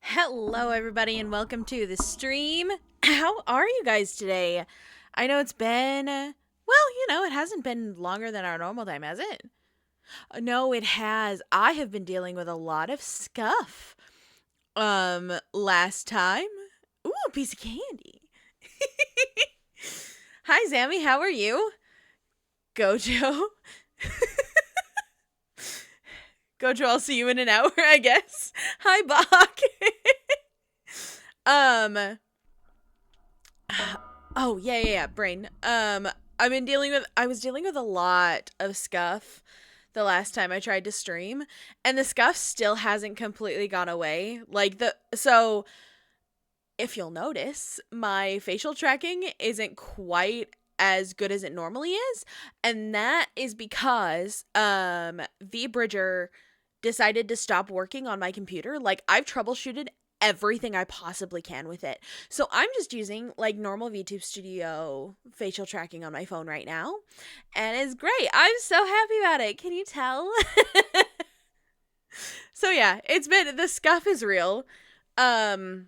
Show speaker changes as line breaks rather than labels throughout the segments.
Hello, everybody, and welcome to the stream. How are you guys today? I know it's been, it hasn't been longer than our normal time, has it? No, it has. I have been dealing with a lot of scuff. Last time. Ooh, a piece of candy. Hi, Zammy, how are you? Gojo. Gojo, I'll see you in an hour, I guess. Hi, Bach. um, Oh, yeah, brain. I was dealing with a lot of scuff the last time I tried to stream, and the scuff still hasn't completely gone away. So if you'll notice, my facial tracking isn't quite as good as it normally is, and that is because VBridger decided to stop working on my computer. Like, I've troubleshooted everything I possibly can with it. So I'm just using like normal VTube Studio facial tracking on my phone right now, and it's great. I'm so happy about it. Can you tell? So yeah, it's been the scuff is real. Um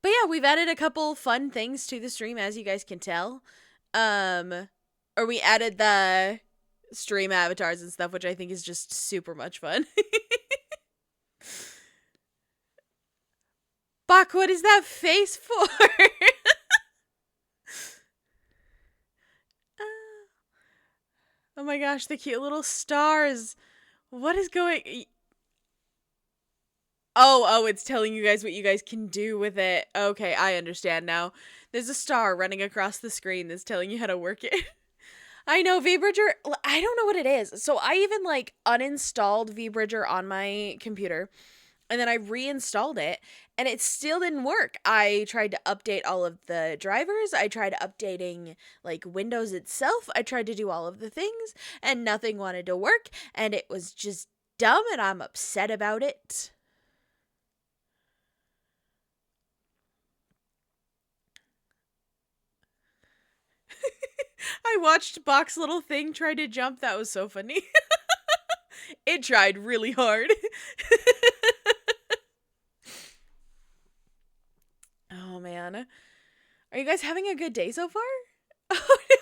but yeah, we've added a couple fun things to the stream, as you guys can tell. Um or we added the stream avatars and stuff, which I think is just super much fun. Bach, what is that face for? Oh my gosh, the cute little stars. What is going? Oh, it's telling you guys what you guys can do with it. Okay, I understand now. There's a star running across the screen that's telling you how to work it. I know VBridger. I don't know what it is. So I even like uninstalled VBridger on my computer, and then I reinstalled it, and it still didn't work. I tried to update all of the drivers. I tried updating like Windows itself. I tried to do all of the things, and nothing wanted to work, and it was just dumb, and I'm upset about it. I watched Bach's little thing try to jump. That was so funny. It tried really hard. Oh man. Are you guys having a good day so far? Oh no.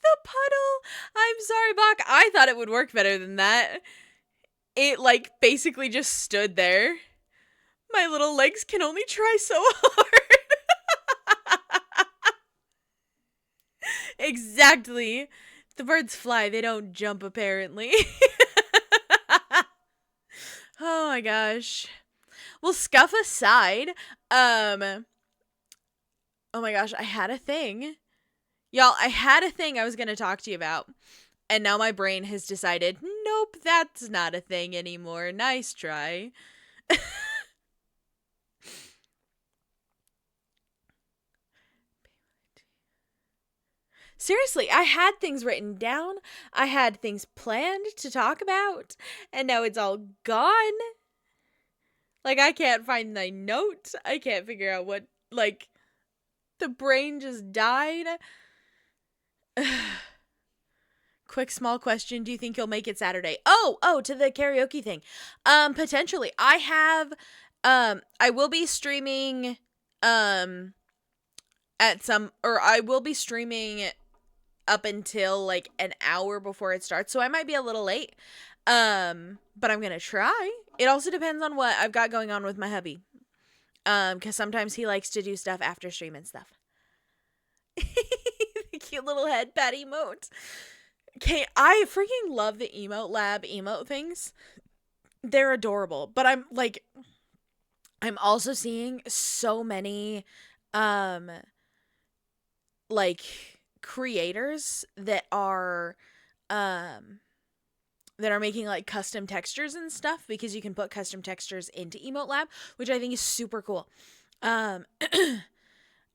The puddle. I'm sorry, Bach. I thought it would work better than that. It like basically just stood there. My little legs can only try so hard. Exactly. The birds fly, they don't jump apparently. Oh my gosh. Well, scuff aside, um oh my gosh, I had a thing. Y'all, I had a thing I was going to talk to you about. And now my brain has decided, nope, that's not a thing anymore. Nice try. Seriously, I had things written down. I had things planned to talk about, and now it's all gone. Like, I can't find my notes. I can't figure out what, like, the brain just died. Quick small question, do you think you'll make it Saturday? Oh, to the karaoke thing. Potentially. I will be streaming I will be streaming up until like an hour before it starts. So I might be a little late. But I'm going to try. It also depends on what I've got going on with my hubby. Cuz sometimes he likes to do stuff after stream and stuff. Cute little head pat emote. Okay, I freaking love the emote lab emote things. They're adorable, but I'm also seeing so many um like creators um that are making like custom textures and stuff, because you can put custom textures into emote lab, which I think is super cool. um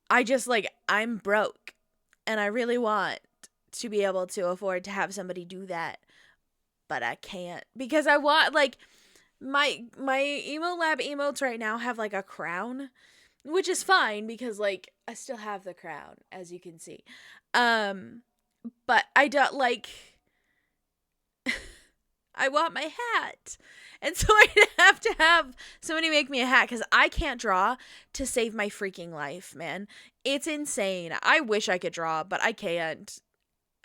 I just like, I'm broke and I really want to be able to afford to have somebody do that, but I can't because I want like my emo lab emotes right now have like a crown, which is fine because like I still have the crown, as you can see. Um but I don't like I want my hat. And so I'd have to have somebody make me a hat because I can't draw to save my freaking life, man. It's insane. I wish I could draw, but I can't.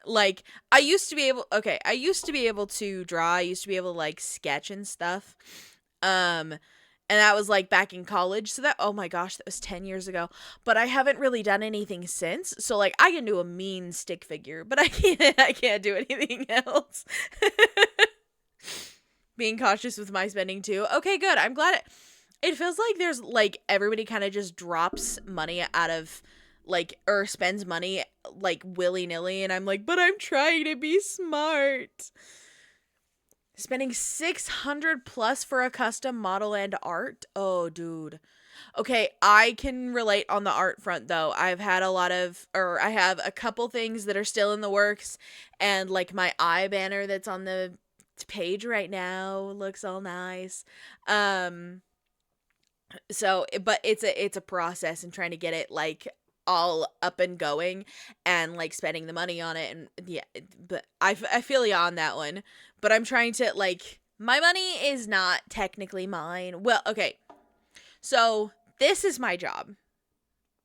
Like, I used to be able to draw. I used to be able to like sketch and stuff. And that was like back in college. So that, oh my gosh, that was 10 years ago. But I haven't really done anything since. So like I can do a mean stick figure, but I can't do anything else. Being cautious with my spending too. Okay, good. I'm glad it feels like there's like everybody kind of just drops money out of like, or spends money like willy-nilly, and I'm like, but I'm trying to be smart. Spending $600 plus for a custom model and art? Oh, dude. Okay, I can relate on the art front, though. I have a couple things that are still in the works, and like my eye banner that's on the page right now looks all nice. So, but it's a process and trying to get it like all up and going and like spending the money on it, and yeah, but I feel you on that one. But I'm trying to like, my money is not technically mine. Well, okay, so this is my job,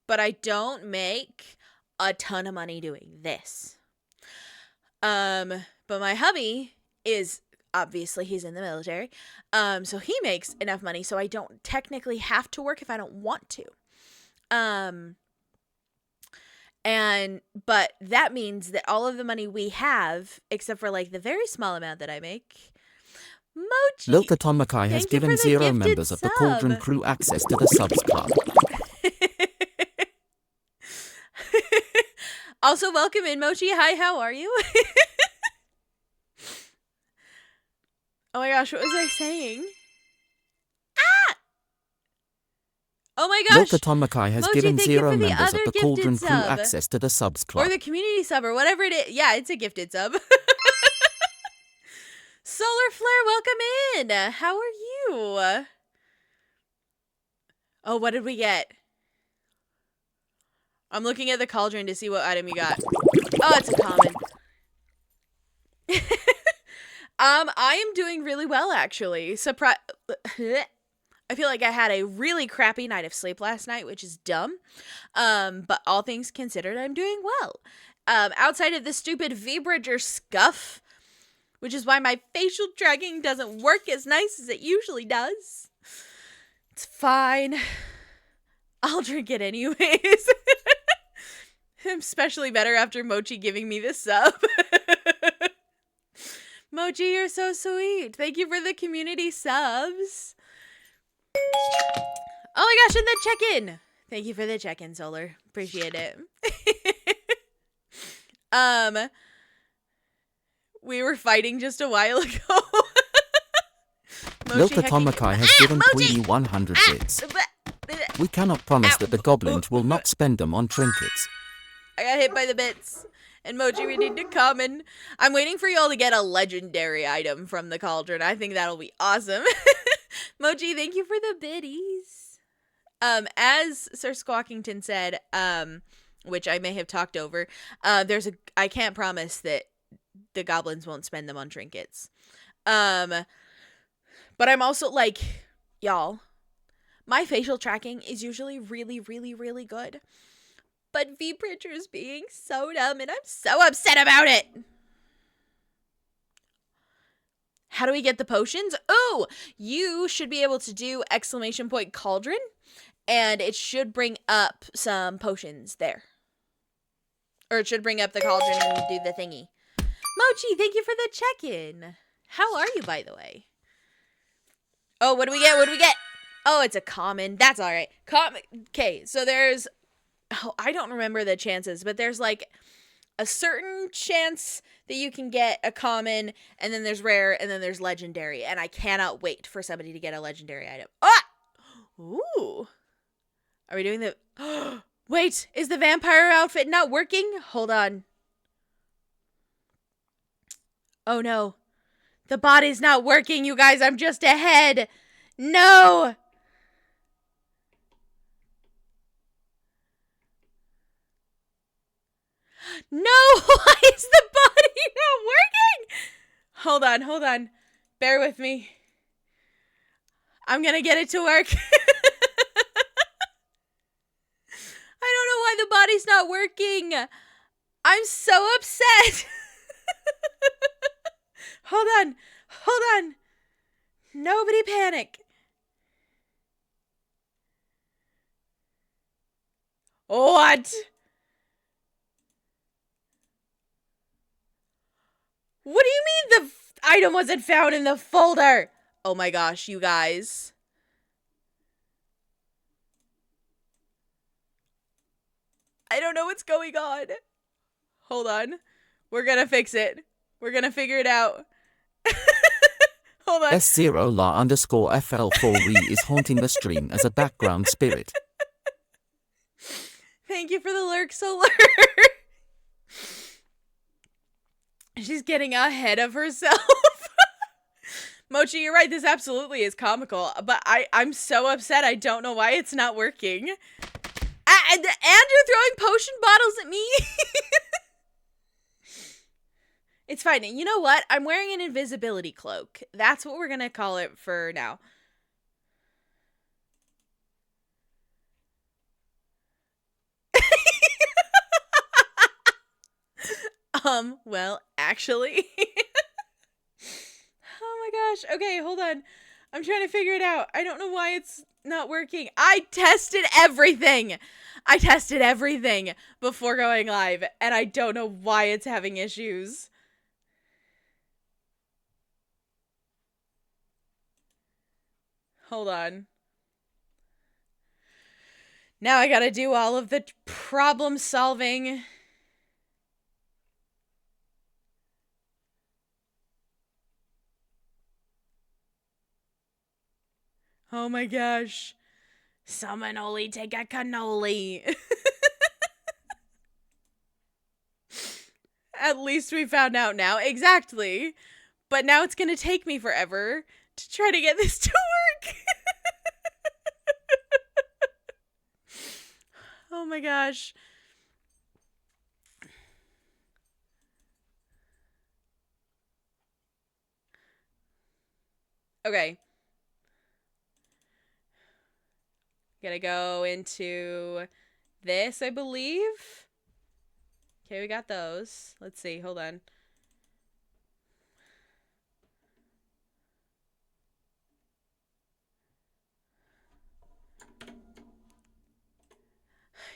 but I don't make a ton of money doing this. But my hubby is, obviously he's in the military, so he makes enough money so I don't technically have to work if I don't want to. But that means that all of the money we have, except for like the very small amount that I make, Mochi,
Lilkaton Mackay has given 0 members of the Cauldron crew access to the subs club.
Also, welcome in, Mochi. Hi, how are you? Oh my gosh, what was I saying? Oh my gosh!
Lilkaton Mackay has given 0 members of the Cauldron crew access to the subs club.
Or the community sub, or whatever it is. Yeah, it's a gifted sub. Solar Flare, welcome in! How are you? Oh, what did we get? I'm looking at the cauldron to see what item you got. Oh, it's a common. I am doing really well, actually. I feel like I had a really crappy night of sleep last night, which is dumb. But all things considered, I'm doing well. Outside of the stupid V-Bridger scuff, which is why my facial tracking doesn't work as nice as it usually does. It's fine. I'll drink it anyways. I'm especially better after Mochi giving me the sub. Mochi, you're so sweet. Thank you for the community subs. Oh my gosh, and the check-in. Thank you for the check-in, Solar. Appreciate it. We were fighting just a while ago.
Lilkaton Mackay has given Tweety 100 bits. We cannot promise that the goblins will not spend them on trinkets.
I got hit by the bits. And Mochi, we need to come and I'm waiting for y'all to get a legendary item from the cauldron. I think that'll be awesome. Mochi, thank you for the biddies. As Sir Squawkington said, which I may have talked over, I can't promise that the goblins won't spend them on trinkets. But I'm also like, y'all, my facial tracking is usually really, really, really good. But V-Bridger's being so dumb and I'm so upset about it. How do we get the potions? Oh, you should be able to do ! cauldron and it should bring up some potions there. Or it should bring up the cauldron and do the thingy. Mochi, thank you for the check-in. How are you, by the way? Oh, what do we get? What do we get? Oh, it's a common. That's all right. Okay, so there's... Oh, I don't remember the chances, but there's like a certain chance that you can get a common, and then there's rare, and then there's legendary, and I cannot wait for somebody to get a legendary item. Ah! Ooh. Are we doing the... Wait, is the vampire outfit not working? Hold on. Oh no. The body's not working, you guys. I'm just ahead. No! No! Why is the body not working? Hold on. Bear with me. I'm gonna get it to work. I don't know why the body's not working. I'm so upset. Hold on. Hold on. Nobody panic. What? What do you mean the item wasn't found in the folder? Oh my gosh, you guys. I don't know what's going on. Hold on. We're gonna fix it. We're gonna figure it out. Hold on.
S0la_FL4re is haunting the stream as a background spirit.
Thank you for the lurk, Solar. She's getting ahead of herself. Mochi, you're right. This absolutely is comical. But I'm so upset. I don't know why it's not working. And you're throwing potion bottles at me. It's fine. You know what? I'm wearing an invisibility cloak. That's what we're going to call it for now. Well, actually. Oh my gosh. Okay, hold on. I'm trying to figure it out. I don't know why it's not working. I tested everything. I tested everything before going live, and I don't know why it's having issues. Hold on. Now I gotta do all of the problem solving. Oh my gosh. Summonoli, take a cannoli. At least we found out now. Exactly. But now it's gonna take me forever to try to get this to work. Oh my gosh. Okay. Gotta go into this, I believe. Okay, we got those. Let's see. Hold on.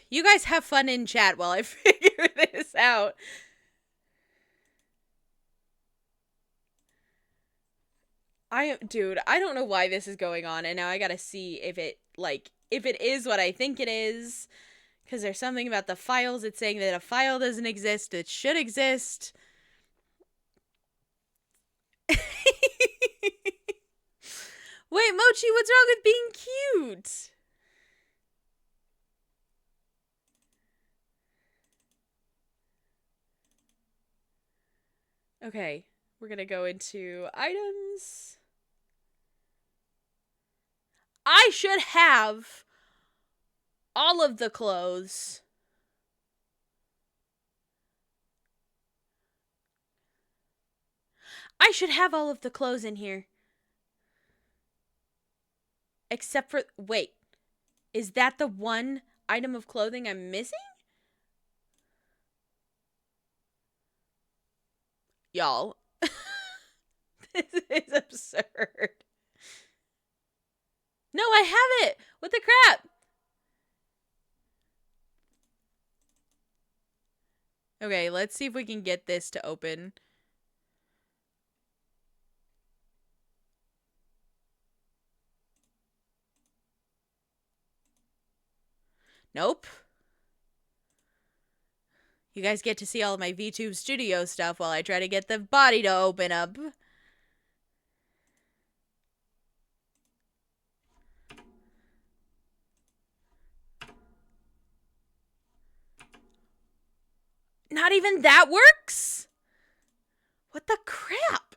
You guys have fun in chat while I figure this out. Dude, I don't know why this is going on, and now I gotta see if it is what I think it is. Because there's something about the files. It's saying that a file doesn't exist. It should exist. Wait, Mochi, what's wrong with being cute? Okay, we're gonna go into items. I should have all of the clothes. I should have all of the clothes in here. Except for, wait, is that the one item of clothing I'm missing? Y'all, this is absurd. No, I have it. What the crap? Okay, let's see if we can get this to open. Nope. You guys get to see all of my VTube Studio stuff while I try to get the body to open up. Not even that works? What the crap?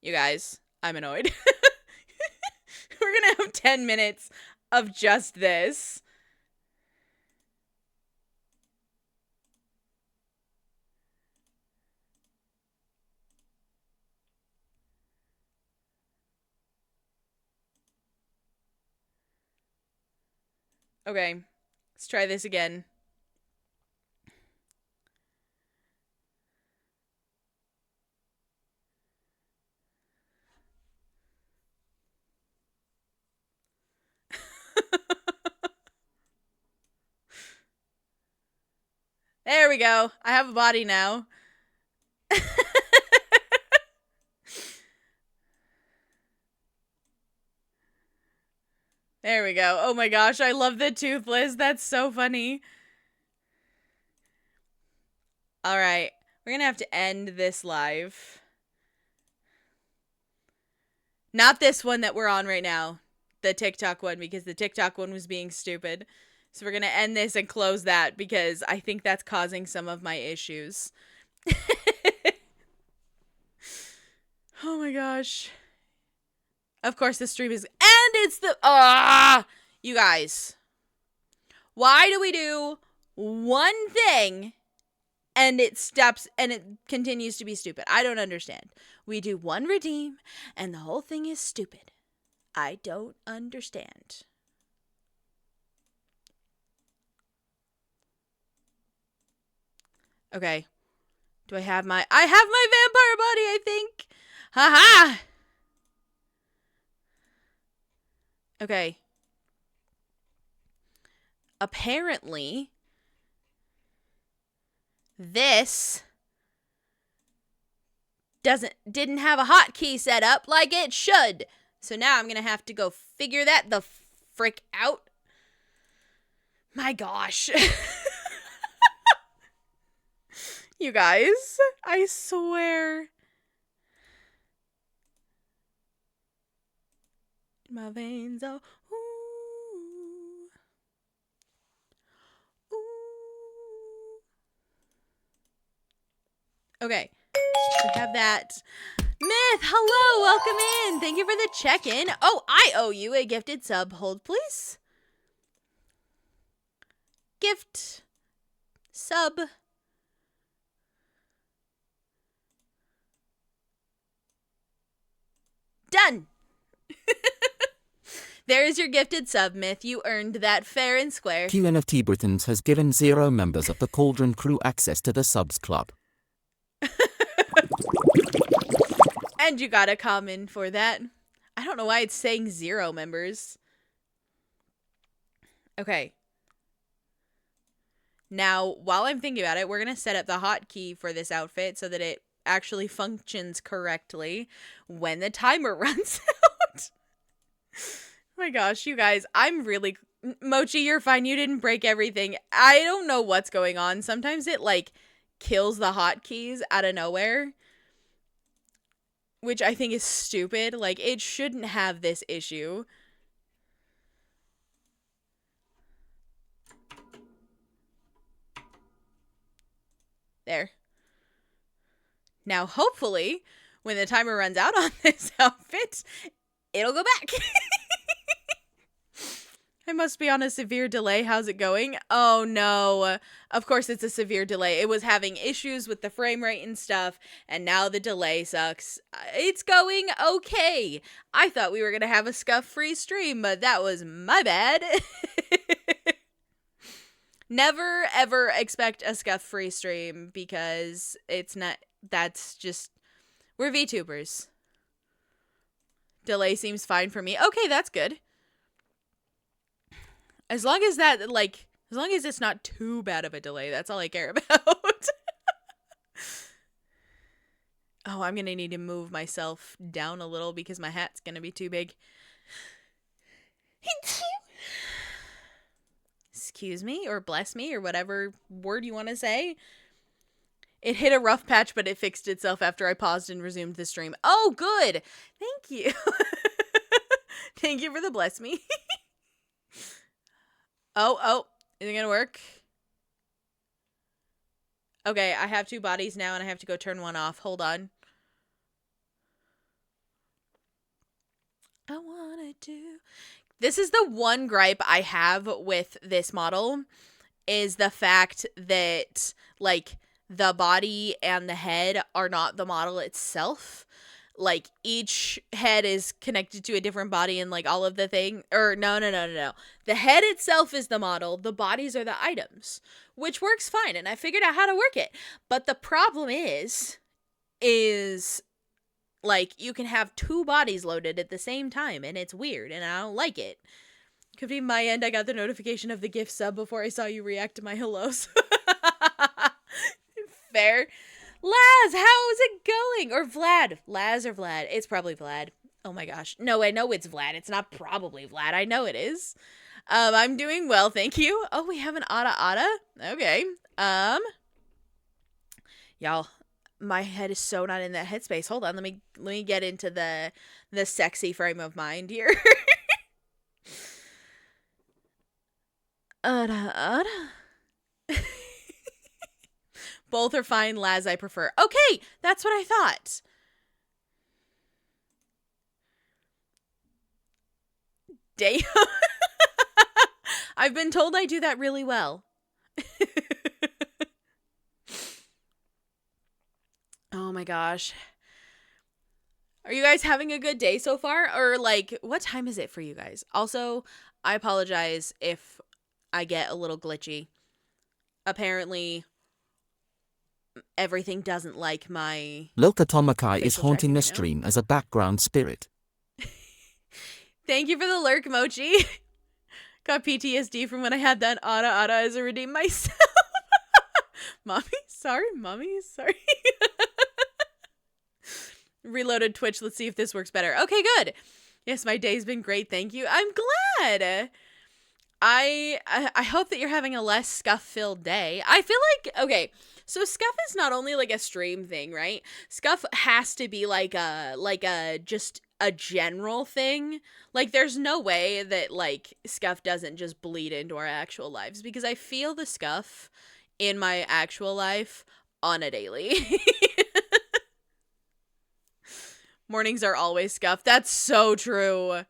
You guys, I'm annoyed. We're gonna have 10 minutes of just this. Okay. Let's try this again. There we go. I have a body now. There we go. Oh my gosh, I love the toothless. That's so funny. All right. We're going to have to end this live. Not this one that we're on right now. The TikTok one, because the TikTok one was being stupid. So we're going to end this and close that because I think that's causing some of my issues. Oh my gosh. Of course, the stream is... And it's the... You guys. Why do we do one thing and it stops and it continues to be stupid? I don't understand. We do one redeem and the whole thing is stupid. I don't understand. Okay. Do I have my... I have my vampire body, I think. Haha. Okay. Apparently, this didn't have a hotkey set up like it should. So now I'm gonna have to go figure that the frick out. My gosh. You guys, I swear. My veins are... Ooh. Ooh. Okay, we have that. Myth, hello, welcome in. Thank you for the check-in. Oh, I owe you a gifted sub. Hold, please. Gift. Sub. Done. There is your gifted sub, Myth. You earned that fair and square.
QNFT Britons has given 0 members of the Cauldron crew access to the subs club.
And you got a comment for that. I don't know why it's saying 0 members. Okay. Now, while I'm thinking about it, we're going to set up the hotkey for this outfit so that it actually functions correctly when the timer runs out. Oh my gosh, you guys, I'm really... Mochi, you're fine. You didn't break everything. I don't know what's going on. Sometimes it, like, kills the hotkeys out of nowhere, which I think is stupid. Like, it shouldn't have this issue. There. Now, hopefully, when the timer runs out on this outfit, it'll go back. I must be on a severe delay. How's it going? Oh, no. Of course, it's a severe delay. It was having issues with the frame rate and stuff, and now the delay sucks. It's going okay. I thought we were going to have a scuff-free stream, but that was my bad. Never, ever expect a scuff-free stream because it's not... That's just... We're VTubers. Delay seems fine for me. Okay, that's good. As long as that, like... As long as it's not too bad of a delay, that's all I care about. Oh, I'm gonna need to move myself down a little because my hat's gonna be too big. Excuse me, or bless me, or whatever word you want to say. It hit a rough patch, but it fixed itself after I paused and resumed the stream. Oh, good. Thank you. Thank you for the bless me. Oh, is it gonna work? Okay, I have 2 bodies now, and I have to go turn one off. Hold on. I wanna do... This is the one gripe I have with this model, is the fact that, like, the body and the head are not the model itself. like each head is connected to a different body and like all of the thing, or no. The head itself is the model, the bodies are the items, which works fine, and I figured out how to work it. But the problem is like you can have two bodies loaded at the same time, and it's weird, and I don't like it. Could be my end. I got the notification of the gift sub before I saw you react to my hellos. Fair. Laz, how's it going? Or Vlad. Laz or Vlad? It's probably Vlad. Oh my gosh. No, I know it's Vlad. It's not probably Vlad. I know it is. I'm doing well, thank you. Oh, we have an Ada. Okay. Y'all, my head is so not in that headspace. Hold on, let me get into the sexy frame of mind here. Ada. Both are fine. Laz, I prefer. Okay, that's what I thought. Damn. I've been told I do that really well. Oh my gosh. Are you guys having a good day so far? Or like, what time is it for you guys? Also, I apologize if I get a little glitchy. Apparently, everything doesn't like my...
Loka Tomakai is haunting the stream as a background spirit.
Thank you for the lurk, Mochi. Got PTSD from when I had that Ada as a redeem myself. Mommy, sorry. Reloaded Twitch. Let's see if this works better. Okay, good. Yes, my day's been great. Thank you. I'm glad. I hope that you're having a less scuff-filled day. I feel like, okay, so scuff is not only like a stream thing, right? Scuff has to be like a just a general thing. Like, there's no way that like scuff doesn't just bleed into our actual lives, because I feel the scuff in my actual life on a daily. Mornings are always scuff. That's so true.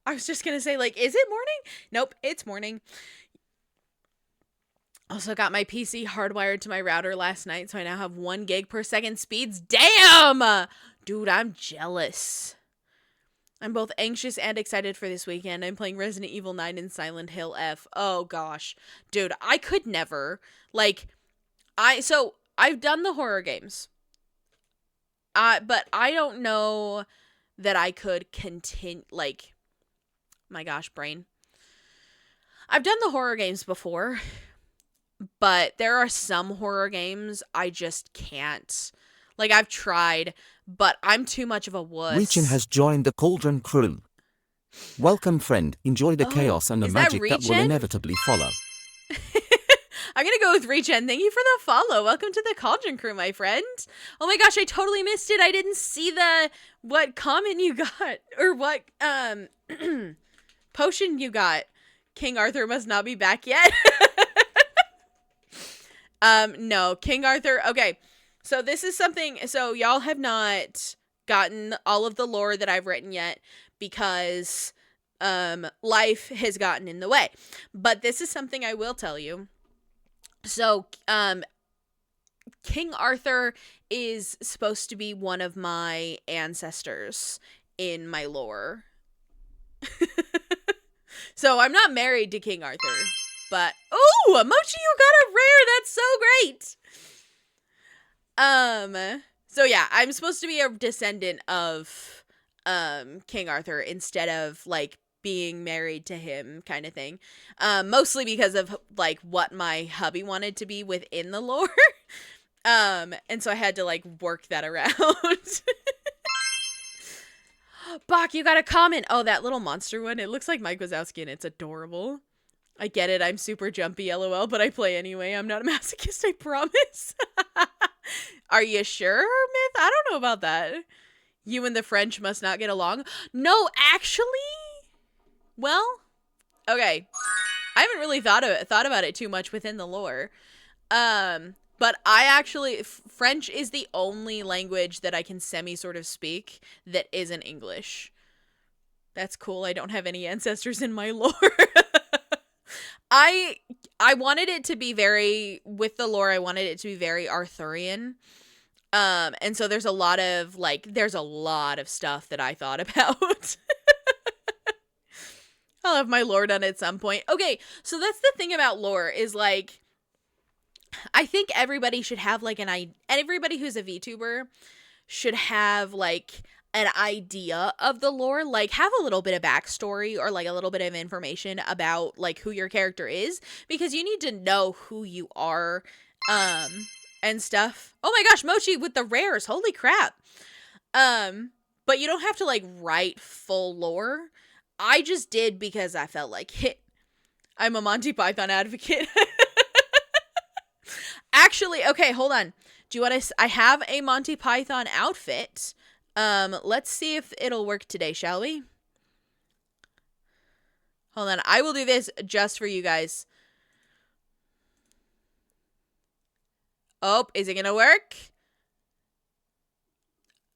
I was just gonna say, like, is it morning? Nope, it's morning. Also got my PC hardwired to my router last night, so I now have 1 gig per second speeds. Damn! Dude, I'm jealous. I'm both anxious and excited for this weekend. I'm playing Resident Evil 9 and Silent Hill F. Oh, gosh. Dude, I could never. Like, I've done the horror games. But I don't know that I could continue, like... My gosh, brain. I've done the horror games before, but there are some horror games I just can't. Like, I've tried, but I'm too much of a wuss.
Reachin has joined the Cauldron crew. Welcome, friend. Enjoy the chaos and the magic that will inevitably follow.
I'm gonna go with Reachin. Thank you for the follow. Welcome to the Cauldron crew, my friend. Oh my gosh, I totally missed it. I didn't see what comment you got, or what, potion you got. King Arthur must not be back yet. No, King Arthur. Okay, so this is something. So y'all have not gotten all of the lore that I've written yet because life has gotten in the way. But this is something I will tell you. So King Arthur is supposed to be one of my ancestors in my lore. So I'm not married to King Arthur, but oh, Mochi, you got a rare. That's so great. So yeah, I'm supposed to be a descendant of King Arthur instead of like being married to him, kind of thing. Mostly because of like what my hubby wanted to be within the lore. And so I had to like work that around. Bach, you got a comment. Oh, that little monster one. It looks like Mike Wazowski and it's adorable. I get it. I'm super jumpy, LOL, but I play anyway. I'm not a masochist, I promise. Are you sure, Myth? I don't know about that. You and the French must not get along. No, actually, well, okay. I haven't really thought about it too much within the lore. But I actually, French is the only language that I can sort of speak that isn't English. That's cool. I don't have any ancestors in my lore. I wanted it to be very, with the lore, I wanted it to be very Arthurian. And so there's a lot of stuff that I thought about. I'll have my lore done at some point. Okay, so that's the thing about lore is like, I think everybody should have like everybody who's a VTuber should have like an idea of the lore, like have a little bit of backstory or like a little bit of information about like who your character is, because you need to know who you are, and stuff. Oh my gosh, Mochi with the rares, holy crap. But you don't have to like write full lore. I just did because I felt like it. I'm a Monty Python advocate. Actually, okay, hold on. Do you want to? I have a Monty Python outfit. Let's see if it'll work today, shall we? Hold on. I will do this just for you guys. Oh, is it gonna work?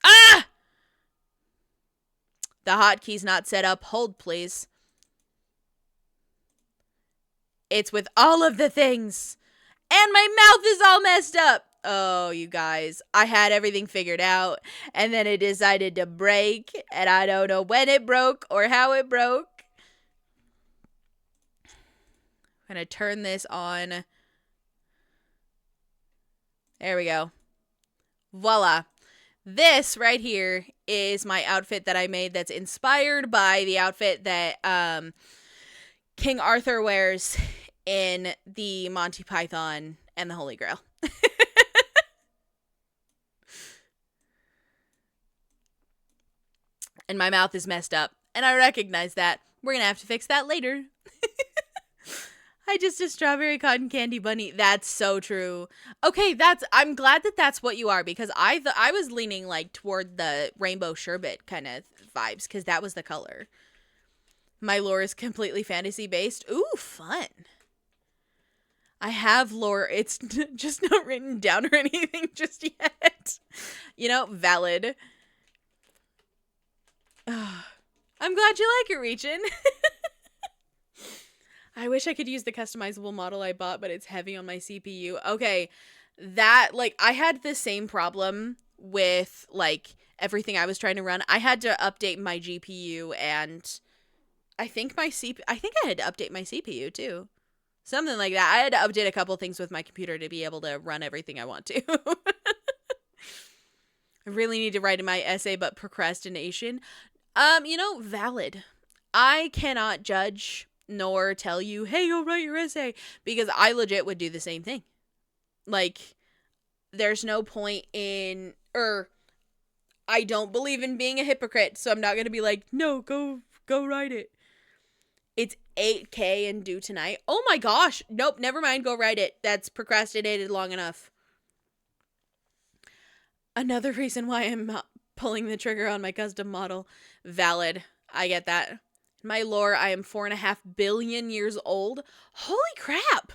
Ah! The hotkey's not set up. Hold, please. It's with all of the things. And my mouth is all messed up. Oh, you guys. I had everything figured out. And then it decided to break. And I don't know when it broke or how it broke. I'm going to turn this on. There we go. Voila. This right here is my outfit that I made that's inspired by the outfit that King Arthur wears in the Monty Python and the Holy Grail. And my mouth is messed up. And I recognize that. We're going to have to fix that later. I just a strawberry cotton candy bunny. That's so true. Okay, I'm glad that that's what you are, because I was leaning like toward the rainbow sherbet kind of vibes, because that was the color. My lore is completely fantasy based. Ooh, fun. I have lore. It's just not written down or anything just yet. You know, valid. I'm glad you like it, Reachin'. I wish I could use the customizable model I bought, but it's heavy on my CPU. Okay, that, like, I had the same problem with, like, everything I was trying to run. I had to update my GPU, and I think I had to update my CPU, too. Something like that. I had to update a couple things with my computer to be able to run everything I want to. I really need to write in my essay about procrastination. Valid. I cannot judge nor tell you, hey, go write your essay, because I legit would do the same thing. Like, there's no point in, I don't believe in being a hypocrite, so I'm not going to be like, no, go write it. It's 8K and due tonight. Oh my gosh. Nope, never mind, go write it. That's procrastinated long enough. Another reason why I'm not pulling the trigger on my custom model. Valid. I get that. In my lore, I am 4.5 billion years old. Holy crap!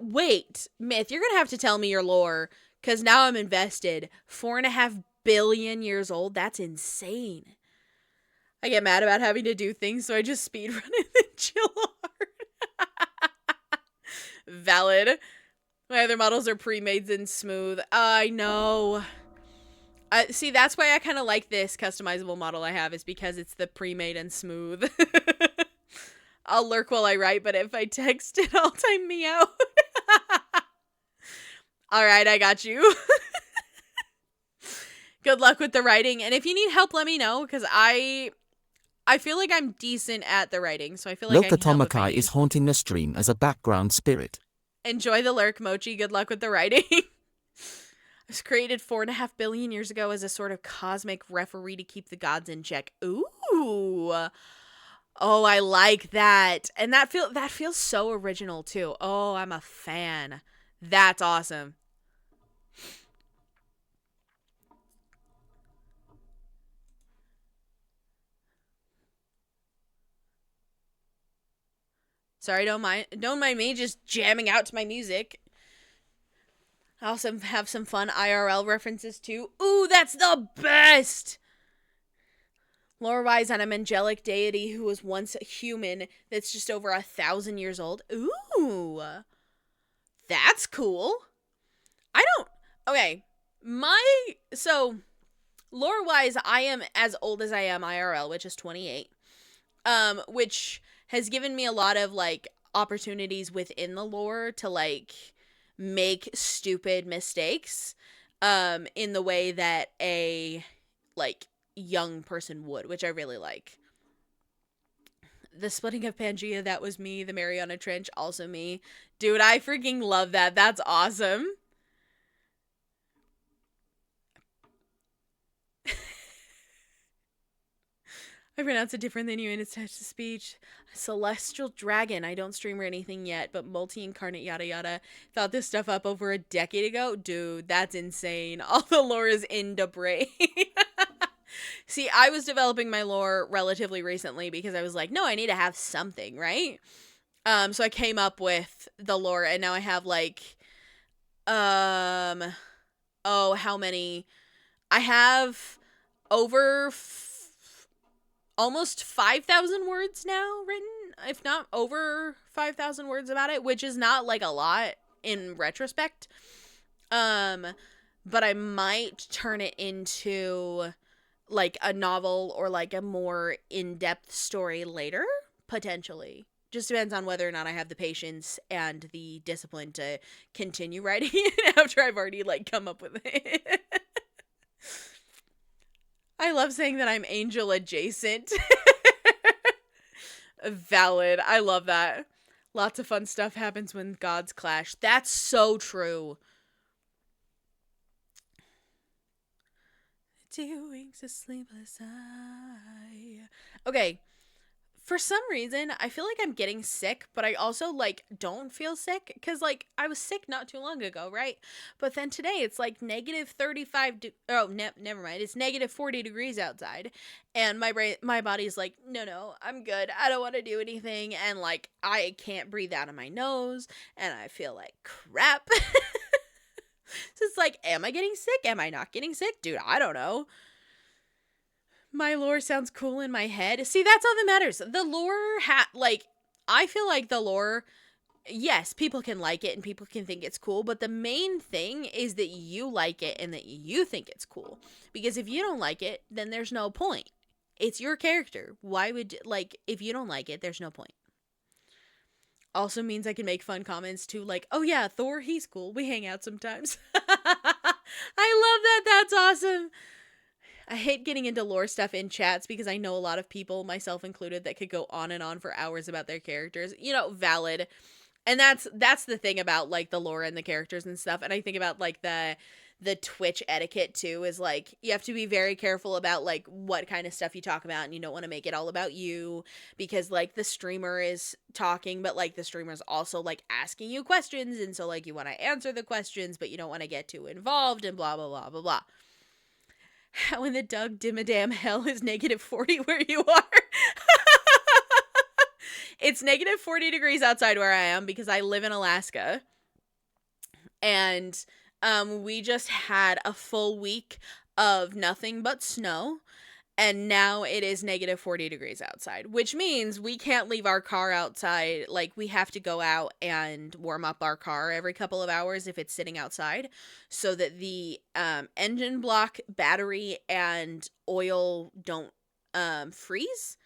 Wait, Myth, you're gonna have to tell me your lore, because now I'm invested. 4.5 billion years old? That's insane. I get mad about having to do things, so I just speedrun it and chill hard. Valid. My other models are pre-made and smooth. I know. See, that's why I kind of like this customizable model I have, is because it's the pre-made and smooth. I'll lurk while I write, but if I text it, I'll time me out. All right, I got you. Good luck with the writing. And if you need help, let me know, because I feel like I'm decent at the writing, so I feel like I can help if I
Tomakai is haunting the stream as a background spirit.
Enjoy the lurk, Mochi. Good luck with the writing. It was created 4.5 billion years ago as a sort of cosmic referee to keep the gods in check. Ooh. Oh, I like that. And that feels so original too. Oh, I'm a fan. That's awesome. Sorry, don't mind me just jamming out to my music. I also have some fun IRL references too. Ooh, that's the best! Lore-wise, on an angelic deity who was once a human that's just over 1,000 years old. Ooh. That's cool. I don't... Okay. So, lore-wise, I am as old as I am IRL, which is 28. Which has given me a lot of, like, opportunities within the lore to, like, make stupid mistakes, in the way that a, like, young person would, which I really like. The splitting of Pangea, that was me. The Mariana Trench, also me. Dude, I freaking love that. That's awesome. I pronounce it different than you in its text to speech. Celestial Dragon. I don't stream or anything yet, but multi-incarnate yada yada. Thought this stuff up over a decade ago. Dude, that's insane. All the lore is in the brain. See, I was developing my lore relatively recently because I was like, no, I need to have something, right? So I came up with the lore, and now I have like, how many? I have over almost 5,000 words now written, if not over 5,000 words about it, which is not like a lot in retrospect. But I might turn it into like a novel or like a more in-depth story later, potentially. Just depends on whether or not I have the patience and the discipline to continue writing it after I've already like come up with it. I love saying that I'm angel adjacent. Valid. I love that. Lots of fun stuff happens when gods clash. That's so true. Two wings of sleepless eye. Okay. For some reason, I feel like I'm getting sick, but I also, like, don't feel sick. Because, like, I was sick not too long ago, right? But then today, it's, like, negative 35... never mind. It's negative 40 degrees outside. And my body's like, no, I'm good. I don't want to do anything. And, like, I can't breathe out of my nose. And I feel like crap. So it's like, am I getting sick? Am I not getting sick? Dude, I don't know. My lore sounds cool in my head. See, that's all that matters. The lore, I feel like the lore, yes, people can like it and people can think it's cool, but the main thing is that you like it and that you think it's cool. Because if you don't like it, then there's no point. It's your character. Why would, like, if you don't like it, there's no point. Also means I can make fun comments too, like, oh yeah, Thor, he's cool. We hang out sometimes. I love that. That's awesome. I hate getting into lore stuff in chats because I know a lot of people, myself included, that could go on and on for hours about their characters. You know, valid. And that's the thing about, like, the lore and the characters and stuff. And I think about, like, the Twitch etiquette, too, is, like, you have to be very careful about, like, what kind of stuff you talk about. And you don't want to make it all about you because, like, the streamer is talking, but, like, the streamer's also, like, asking you questions. And so, like, you want to answer the questions, but you don't want to get too involved and blah, blah, blah, blah, blah. How in the Doug Dimmadam hell is negative 40 where you are? It's negative 40 degrees outside where I am because I live in Alaska. And we just had a full week of nothing but snow. And now it is negative 40 degrees outside, which means we can't leave our car outside. Like, we have to go out and warm up our car every couple of hours if it's sitting outside so that the engine block, battery, and oil don't freeze.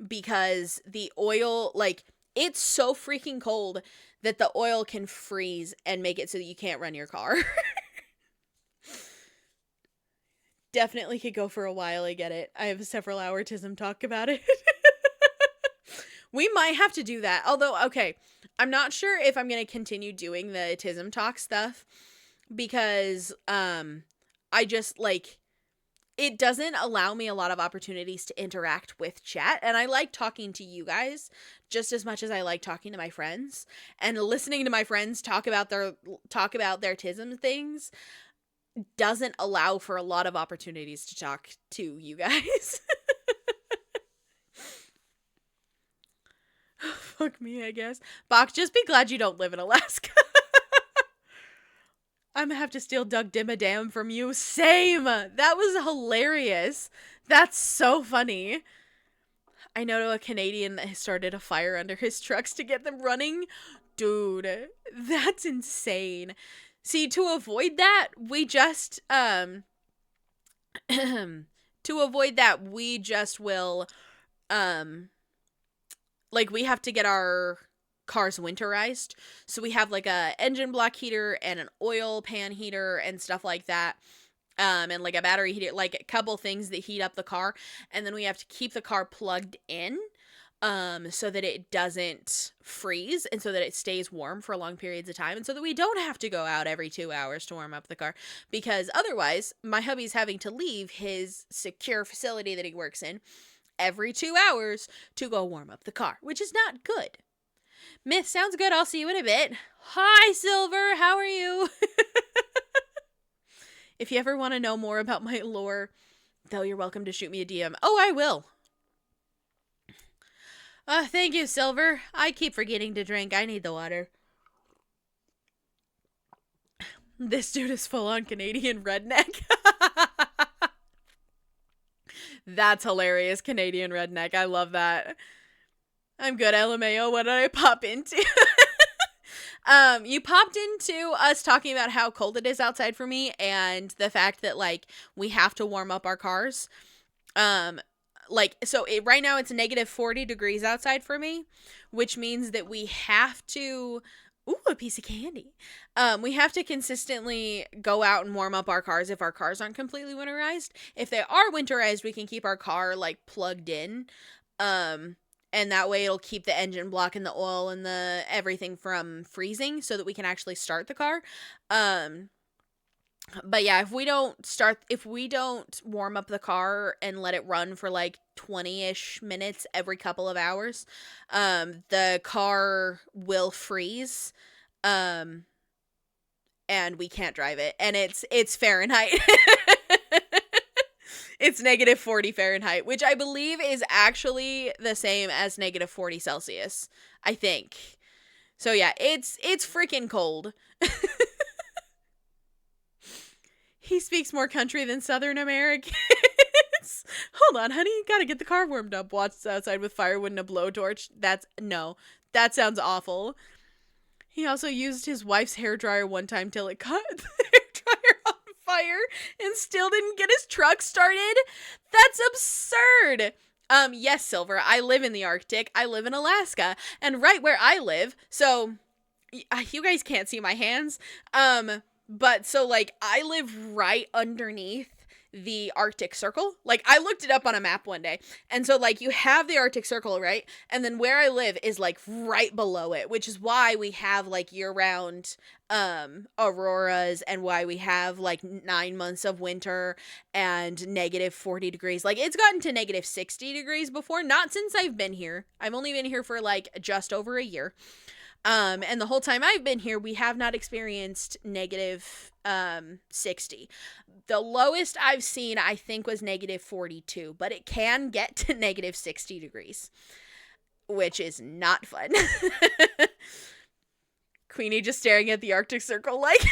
Because the oil, like, it's so freaking cold that the oil can freeze and make it so that you can't run your car. Definitely could go for a while, I get it. I have a several hour TISM talk about it. We might have to do that. Although, okay, I'm not sure if I'm going to continue doing the TISM talk stuff because I just, like, it doesn't allow me a lot of opportunities to interact with chat. And I like talking to you guys just as much as I like talking to my friends. And listening to my friends talk about their TISM things doesn't allow for a lot of opportunities to talk to you guys. Fuck me, I guess. Bach, just be glad you don't live in Alaska. I'm gonna have to steal Doug Dimmadam from you. Same. That was hilarious. That's so funny. I know a Canadian that has started a fire under his trucks to get them running. Dude, that's insane. See, to avoid that, we just will like we have to get our cars winterized. So we have like a engine block heater and an oil pan heater and stuff like that. And like a battery heater, like a couple things that heat up the car. And then we have to keep the car plugged in so that it doesn't freeze and so that it stays warm for long periods of time and so that we don't have to go out every 2 hours to warm up the car, because otherwise my hubby's having to leave his secure facility that he works in every 2 hours to go warm up the car, which is not good. Myth, sounds good. I'll see you in a bit. Hi, Silver. How are you? If you ever want to know more about my lore, though, you're welcome to shoot me a DM. Oh, I will. Thank you, Silver. I keep forgetting to drink. I need the water. This dude is full-on Canadian redneck. That's hilarious, Canadian redneck. I love that. I'm good, LMAO. What did I pop into? You popped into us talking about how cold it is outside for me and the fact that, like, we have to warm up our cars. Right now it's negative 40 degrees outside for me, which means that we have to... Ooh, a piece of candy. We have to consistently go out and warm up our cars if our cars aren't completely winterized. If they are winterized, we can keep our car, like, plugged in. And that way it'll keep the engine block and the oil and the everything from freezing so that we can actually start the car. But yeah, if we don't warm up the car and let it run for like 20-ish minutes every couple of hours, the car will freeze. And we can't drive it. And it's Fahrenheit. It's negative 40 Fahrenheit, which I believe is actually the same as negative 40 Celsius, I think. So yeah, it's freaking cold. He speaks more country than Southern Americans. Hold on, honey, you gotta get the car warmed up. Watch outside with firewood and a blowtorch. That sounds awful. He also used his wife's hairdryer one time till it caught the hairdryer on fire and still didn't get his truck started. That's absurd. Yes, Silver, I live in the Arctic. I live in Alaska. And right where I live, so you guys can't see my hands. But so like I live right underneath the Arctic Circle. Like I looked it up on a map one day. And so like you have the Arctic Circle, right? And then where I live is like right below it, which is why we have like year-round auroras and why we have like 9 months of winter and negative 40 degrees. Like it's gotten to negative 60 degrees before, not since I've been here. I've only been here for like just over a year. And the whole time I've been here, we have not experienced negative 60. The lowest I've seen, I think, was negative 42, but it can get to negative 60 degrees, which is not fun. Queenie just staring at the Arctic Circle like,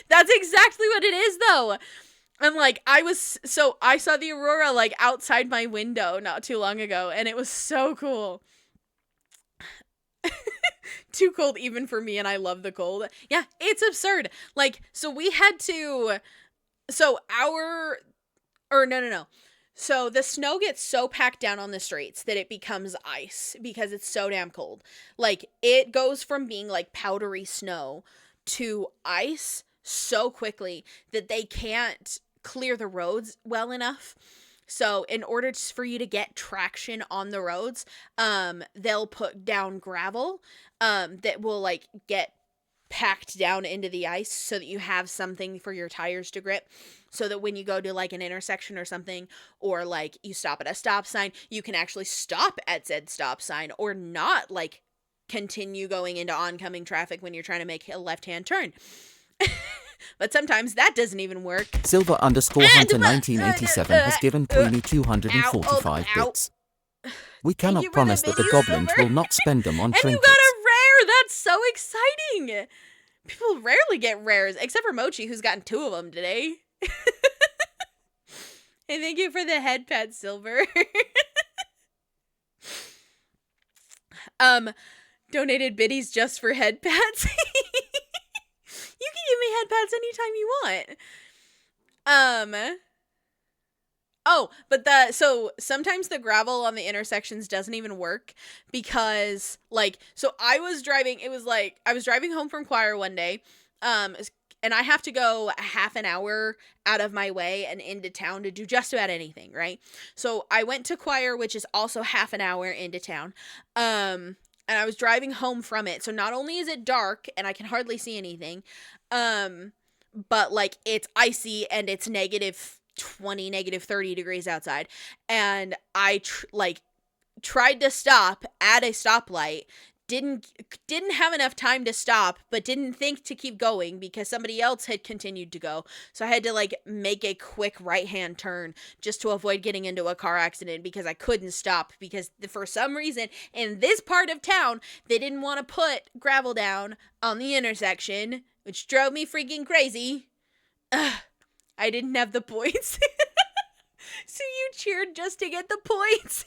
that's exactly what it is, though. And like, I saw the aurora like outside my window not too long ago, and it was so cool. Too cold even for me, and I love the cold. Yeah, it's absurd. Like, so we had to, so the snow gets so packed down on the streets that it becomes ice because it's so damn cold. Like, it goes from being like powdery snow to ice so quickly that they can't clear the roads well enough. So in order for you to get traction on the roads, they'll put down gravel that will like get packed down into the ice so that you have something for your tires to grip, so that when you go to like an intersection or something, or like you stop at a stop sign, you can actually stop at said stop sign or not like continue going into oncoming traffic when you're trying to make a left-hand turn. But sometimes that doesn't even work.
Silver _Hunter 1987 has given Queenie 245 bits. We cannot promise that the goblins will not spend them on
trinkets. And you got a rare! That's so exciting! People rarely get rares, except for Mochi, who's gotten 2 of them today. And thank you for the head pad, Silver. Donated biddies just for head pads. You can give me head pads anytime you want. Oh, but so sometimes the gravel on the intersections doesn't even work because, like, so I was driving home from choir one day, and I have to go a half an hour out of my way and into town to do just about anything, right? So I went to choir, which is also half an hour into town, and I was driving home from it. So not only is it dark and I can hardly see anything, but, like, it's icy and it's -20, -30 degrees outside, and I tried to stop at a stoplight, didn't have enough time to stop, but didn't think to keep going because somebody else had continued to go, so I had to, like, make a quick right-hand turn just to avoid getting into a car accident because I couldn't stop because for some reason in this part of town they didn't want to put gravel down on the intersection, which drove me freaking crazy. Ugh. I didn't have the points. So you cheered just to get the points.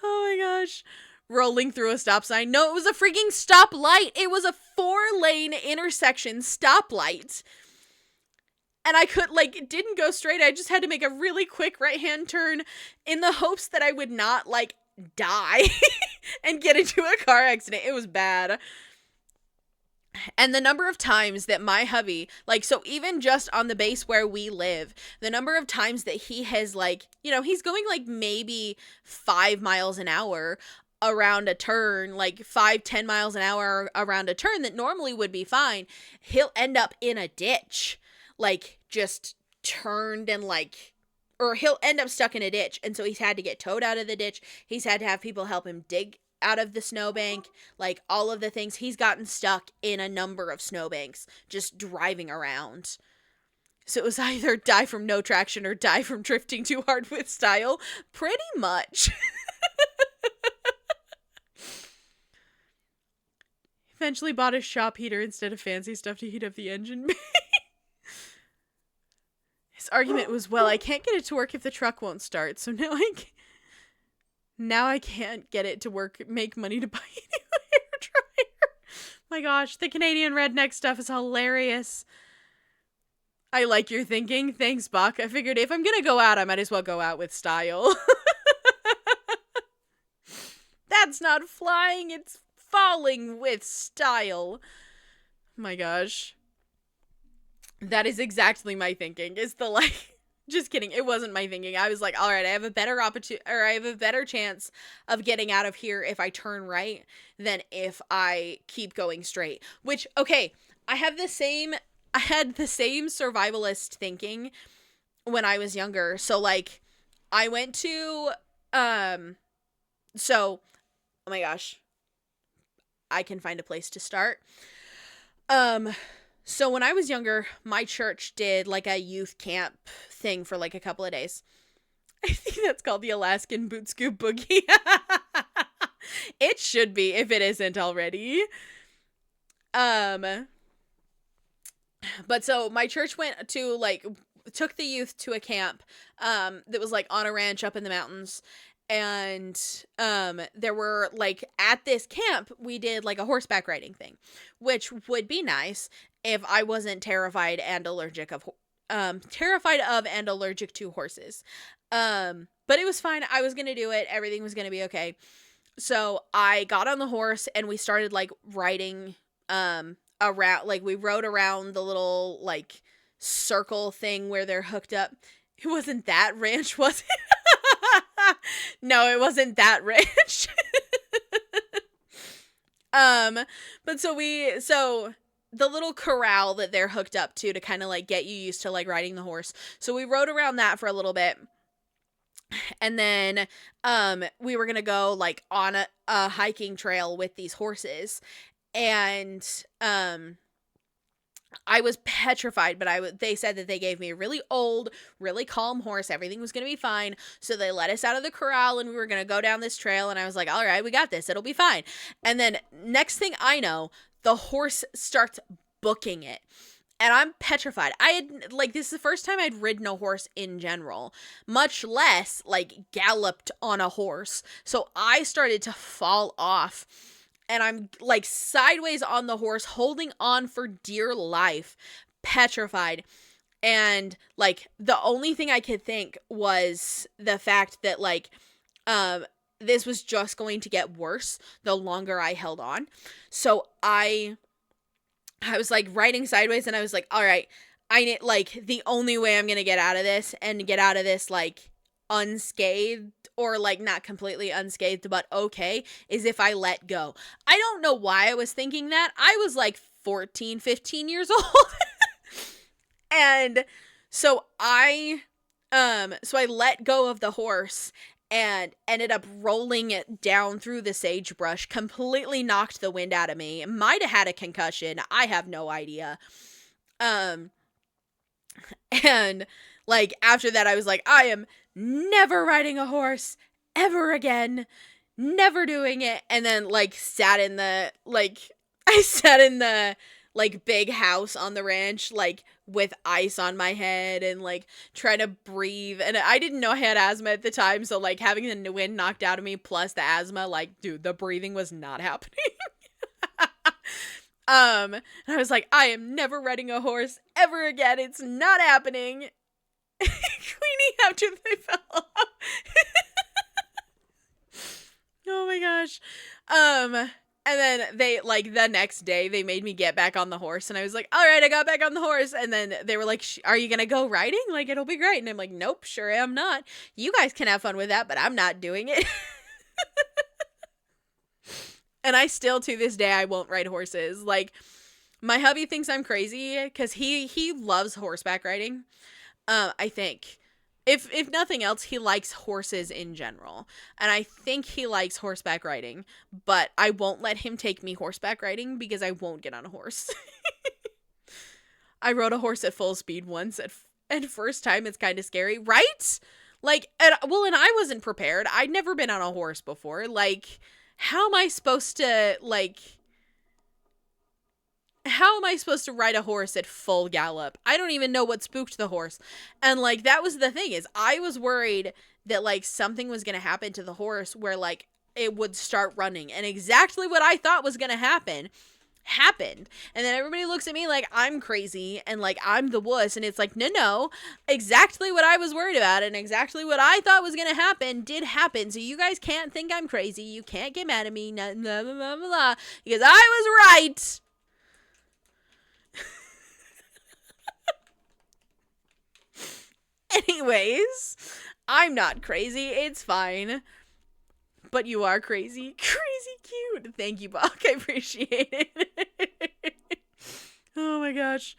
Oh my gosh. Rolling through a stop sign. No, it was a freaking stoplight. It was a 4-lane intersection stoplight. And I it didn't go straight. I just had to make a really quick right-hand turn in the hopes that I would not, like, die and get into a car accident. It was bad. And the number of times that my hubby, like, so even just on the base where we live, the number of times that he has, like, you know, he's going, like, maybe 5 miles an hour around a turn, like 5-10 miles an hour around a turn that normally would be fine, he'll end up in a ditch, like, just turned and, like, or he'll end up stuck in a ditch. And so he's had to get towed out of the ditch. He's had to have people help him dig out of the snowbank, like, all of the things. He's gotten stuck in a number of snowbanks just driving around. So it was either die from no traction or die from drifting too hard with style. Pretty much. Eventually bought a shop heater instead of fancy stuff to heat up the engine bay. His argument was, well, I can't get it to work if the truck won't start, so now I can't get it to work, make money to buy a new hairdryer. My gosh, the Canadian redneck stuff is hilarious. I like your thinking. Thanks, Buck. I figured if I'm gonna go out, I might as well go out with style. That's not flying, it's falling with style. My gosh. That is exactly my thinking. Is the, like... Just kidding. It wasn't my thinking. I was like, all right, I have a better chance of getting out of here if I turn right than if I keep going straight. Which, okay, I had the same survivalist thinking when I was younger. So, like, I went to, oh my gosh, I can find a place to start. So when I was younger, my church did, like, a youth camp thing for, like, a couple of days. I think that's called the Alaskan Boot Scoop Boogie. It should be, if it isn't already. But so my church went to, like, took the youth to a camp, that was, like, on a ranch up in the mountains. And, there were, like, at this camp, we did, like, a horseback riding thing, which would be nice if I wasn't terrified of and allergic to horses. But it was fine. I was gonna do it. Everything was gonna be okay. So I got on the horse and we started, like, riding, around, like, we rode around the little, like, circle thing where they're hooked up. It wasn't that ranch, was it? No, it wasn't that ranch. But so the little corral that they're hooked up to kind of, like, get you used to, like, riding the horse. So we rode around that for a little bit. And then, we were gonna go, like, on a hiking trail with these horses. And, I was petrified, but they said that they gave me a really old, really calm horse. Everything was going to be fine. So they let us out of the corral and we were going to go down this trail. And I was like, all right, we got this. It'll be fine. And then next thing I know, the horse starts booking it. And I'm petrified. This is the first time I'd ridden a horse in general, much less, galloped on a horse. So I started to fall off. And I'm, sideways on the horse, holding on for dear life, petrified. And, the only thing I could think was the fact that, this was just going to get worse the longer I held on. So I was riding sideways, and I was like, all right, I need, the only way I'm going to get out of this unscathed, or not completely unscathed, but okay, is if I let go. I don't know why I was thinking that. I was 14, 15 years old. And so I let go of the horse and ended up rolling it down through the sagebrush, completely knocked the wind out of me. Might have had a concussion. I have no idea. And after that, I was like, I am never riding a horse ever again. Never doing it. And then I sat in the big house on the ranch, with ice on my head and trying to breathe. And I didn't know I had asthma at the time, so having the wind knocked out of me plus the asthma, dude, the breathing was not happening. And I was like, I am never riding a horse ever again. It's not happening. Queenie after they fell off. Oh my gosh. And then they, the next day, they made me get back on the horse. And I was like, all right, I got back on the horse. And then they were like, are you going to go riding? It'll be great. And I'm like, nope, sure am not. You guys can have fun with that, but I'm not doing it. And I still, to this day, I won't ride horses. My hubby thinks I'm crazy because he loves horseback riding. I think. If nothing else, he likes horses in general. And I think he likes horseback riding. But I won't let him take me horseback riding because I won't get on a horse. I rode a horse at full speed once. And first time, it's kind of scary. Right? And I wasn't prepared. I'd never been on a horse before. How am I supposed to, how am I supposed to ride a horse at full gallop? I don't even know what spooked the horse. And that was the thing, is I was worried that something was going to happen to the horse where it would start running. And exactly what I thought was going to happen happened. And then everybody looks at me like I'm crazy and I'm the wuss. And it's no, exactly what I was worried about and exactly what I thought was going to happen did happen. So you guys can't think I'm crazy. You can't get mad at me. Blah, blah, blah, blah, because I was right. Anyways, I'm not crazy. It's fine. But you are crazy. Crazy cute. Thank you, Bach. I appreciate it. Oh my gosh.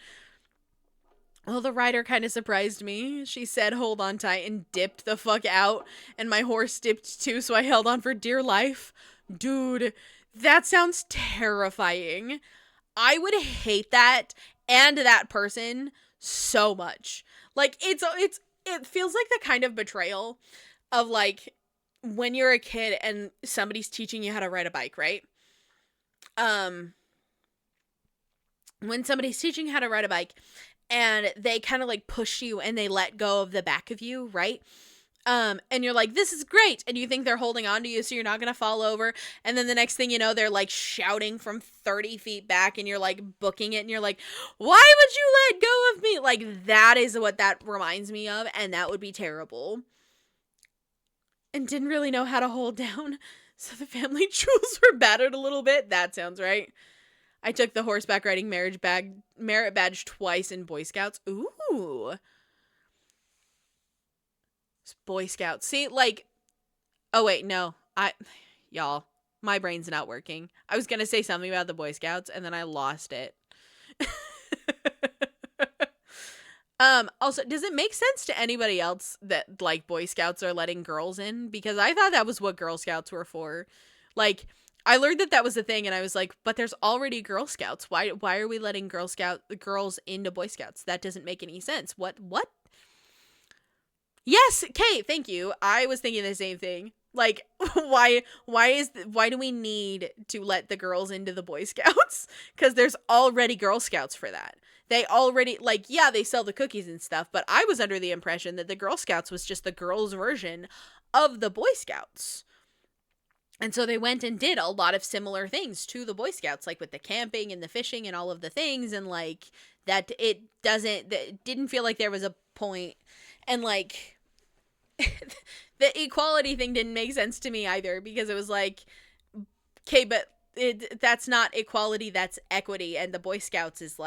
Well, the rider kind of surprised me. She said, hold on tight, and dipped the fuck out. And my horse dipped too, so I held on for dear life. Dude, that sounds terrifying. I would hate that and that person so much. It feels like the kind of betrayal of when you're a kid and somebody's teaching you how to ride a bike, right? When somebody's teaching you how to ride a bike and they kind of push you and they let go of the back of you, right? And you're like, this is great. And you think they're holding on to you so you're not going to fall over. And then the next thing you know, they're shouting from 30 feet back and you're booking it. And you're like, why would you let go of me? That is what that reminds me of. And that would be terrible. And didn't really know how to hold down. So the family jewels were battered a little bit. That sounds right. I took the horseback riding merit badge twice in Boy Scouts. Ooh. Boy Scouts. See, oh wait, no. Y'all, my brain's not working. I was gonna say something about the Boy Scouts, and then I lost it. Also, does it make sense to anybody else that, Boy Scouts are letting girls in? Because I thought that was what Girl Scouts were for. I learned that was the thing, and I was like, but there's already Girl Scouts. Why are we letting girls into Boy Scouts? That doesn't make any sense. What? Yes, Kate, thank you. I was thinking the same thing. Like, why do we need to let the girls into the Boy Scouts? Because there's already Girl Scouts for that. They already, like, yeah, they sell the cookies and stuff, but I was under the impression that the Girl Scouts was just the girls' version of the Boy Scouts. And so they went and did a lot of similar things to the Boy Scouts, like with the camping and the fishing and all of the things, and like that it didn't feel like there was a point, and like the equality thing didn't make sense to me either, because it was like, okay, but that's not equality, that's equity. And the Boy Scouts is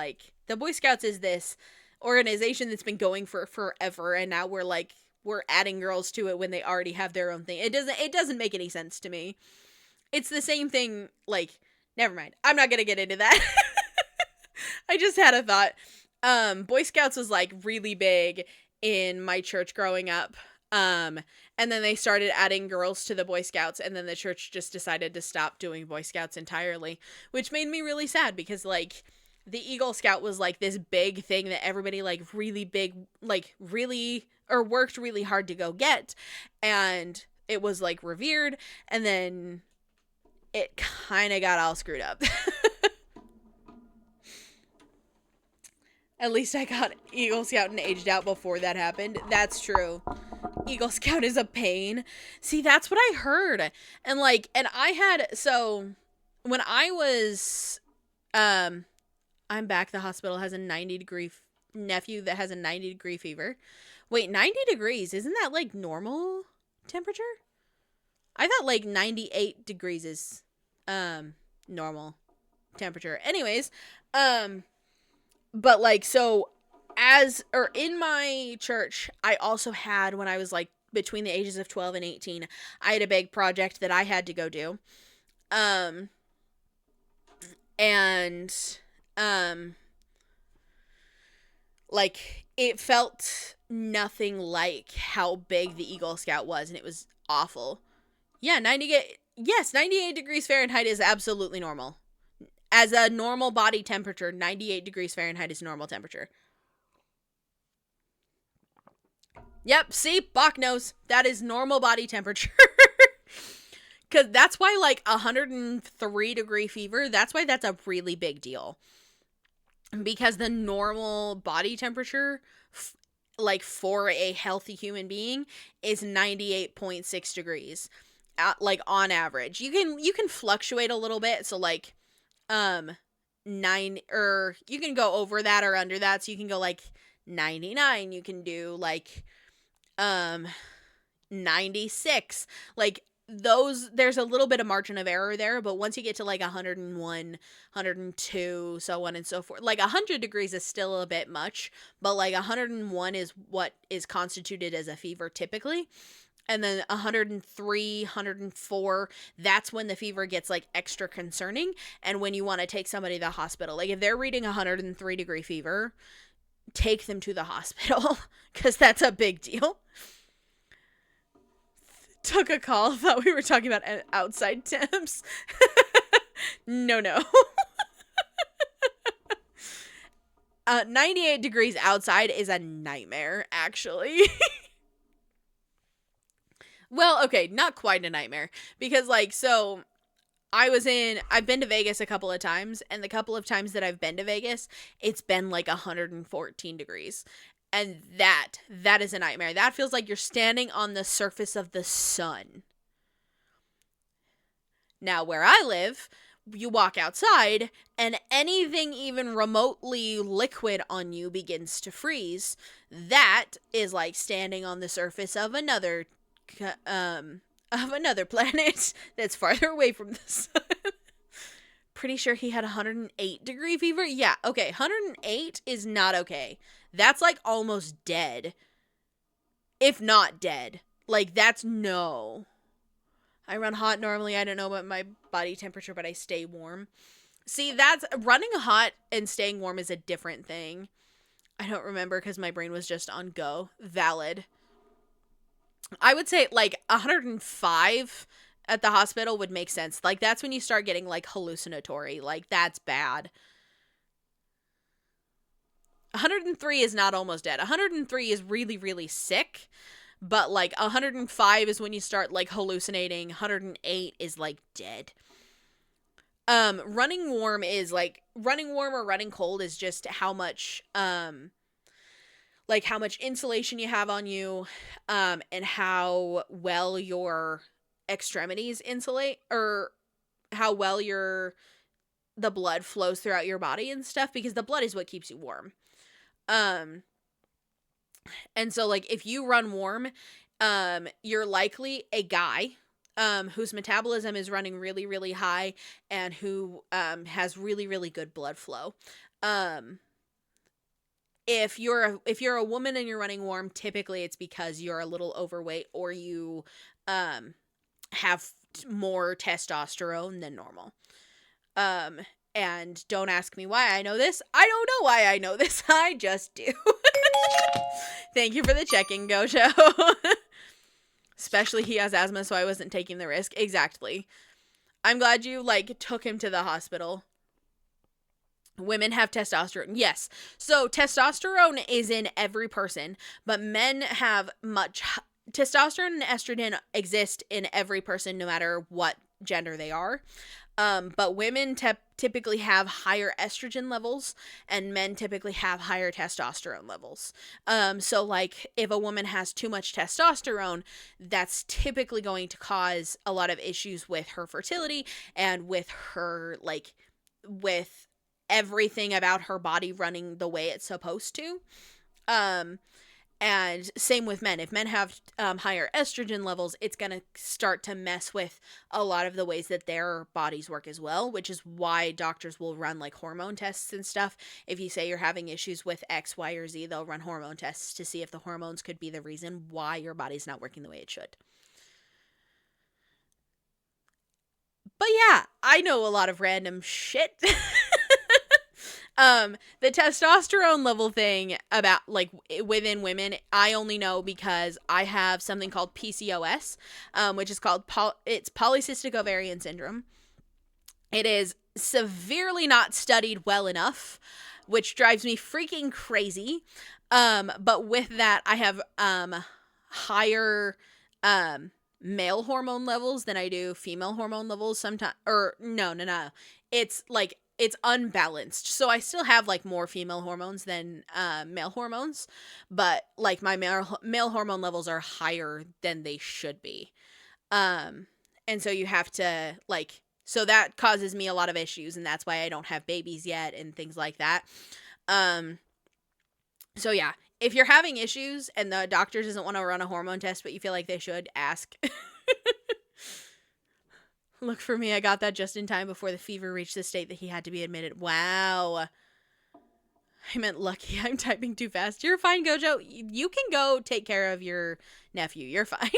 this organization that's been going for forever, and now we're adding girls to it when they already have their own thing. It doesn't make any sense to me. It's the same thing, like, never mind. I'm not gonna get into that. I just had a thought. Boy Scouts was like really big in my church growing up. And then they started adding girls to the Boy Scouts, and then the church just decided to stop doing Boy Scouts entirely, which made me really sad, because like the Eagle Scout was like this big thing that everybody like really big, like really, or worked really hard to go get, and it was like revered, and then it kind of got all screwed up. At least I got Eagle Scout and aged out before that happened. That's true. Eagle Scout is a pain. See, that's what I heard. And so when I was, I'm back. The hospital has a 90-degree nephew that has a 90-degree fever. Wait, 90 degrees, isn't that like normal temperature? I thought like 98 degrees is, normal temperature. Anyways, but like, so in my church, I also had, when I was like between the ages of 12 and 18, I had a big project that I had to go do. Like, it felt nothing like how big the Eagle Scout was, and it was awful. Yeah, 98 degrees Fahrenheit is absolutely normal. As a normal body temperature, 98 degrees Fahrenheit is normal temperature. Yep, see? Bach knows. That is normal body temperature. Because that's why, like, 103-degree fever, that's why that's a really big deal. Because the normal body temperature, like, for a healthy human being, is 98.6 degrees. Like, on average. You can fluctuate a little bit, so, like, 9, or you can go over that or under that, so you can go like 99, you can do like 96, like those, there's a little bit of margin of error there, but once you get to like 101, 102, so on and so forth, like 100 degrees is still a bit much, but like 101 is what is constituted as a fever typically. And then 103, 104, that's when the fever gets, like, extra concerning. And when you want to take somebody to the hospital. Like, if they're reading 103-degree fever, take them to the hospital. Because that's a big deal. Took a call. Thought we were talking about outside temps. No. 98 degrees outside is a nightmare, actually. Well, okay, not quite a nightmare, because, like, so, I've been to Vegas a couple of times, and the couple of times that I've been to Vegas, it's been, like, 114 degrees, and that is a nightmare. That feels like you're standing on the surface of the sun. Now, where I live, you walk outside, and anything even remotely liquid on you begins to freeze. That is like standing on the surface of another planet that's farther away from the sun. Pretty sure he had 108-degree fever. Yeah, okay, 108 is not okay. That's like almost dead. If not dead. Like, that's no. I run hot normally. I don't know about my body temperature, but I stay warm. See, that's running hot and staying warm is a different thing. I don't remember because my brain was just on go. Valid. I would say like 105 at the hospital would make sense. Like, that's when you start getting like hallucinatory. Like, that's bad. 103 is not almost dead. 103 is really, really sick. but like 105 is when you start like hallucinating. 108 is like dead. Running warm is like running warm or running cold is just how much like how much insulation you have on you, and how well your extremities insulate, or how well the blood flows throughout your body and stuff, because the blood is what keeps you warm. And so like if you run warm, you're likely a guy whose metabolism is running really, really high, and who has really, really good blood flow. If you're a woman and you're running warm, typically it's because you're a little overweight, or you have more testosterone than normal. And don't ask me why I know this. I don't know why I know this. I just do. Thank you for the check-in, Gojo. Especially he has asthma, so I wasn't taking the risk. Exactly. I'm glad you, like, took him to the hospital. Women have testosterone. Yes. So testosterone is in every person, but men have testosterone and estrogen exist in every person no matter what gender they are. But women typically have higher estrogen levels, and men typically have higher testosterone levels. So like if a woman has too much testosterone, that's typically going to cause a lot of issues with her fertility, and with her, like, with everything about her body running the way it's supposed to. And same with men. If men have higher estrogen levels, it's going to start to mess with a lot of the ways that their bodies work as well, which is why doctors will run like hormone tests and stuff. If you say you're having issues with X, Y, or Z, they'll run hormone tests to see if the hormones could be the reason why your body's not working the way it should. But yeah, I know a lot of random shit. The testosterone level thing about, like, within women, I only know because I have something called PCOS, which is called, it's polycystic ovarian syndrome. It is severely not studied well enough, which drives me freaking crazy. But with that, I have, higher, male hormone levels than I do female hormone levels sometimes, or no. It's like, it's unbalanced. So I still have like more female hormones than male hormones, but like my male hormone levels are higher than they should be. And so you have to, like, so that causes me a lot of issues, and that's why I don't have babies yet and things like that. So yeah, if you're having issues and the doctor doesn't want to run a hormone test, but you feel like they should, ask. Look for me, I got that just in time before the fever reached the state that he had to be admitted. Wow. I meant lucky. I'm typing too fast. You're fine, Gojo. You can go take care of your nephew. You're fine.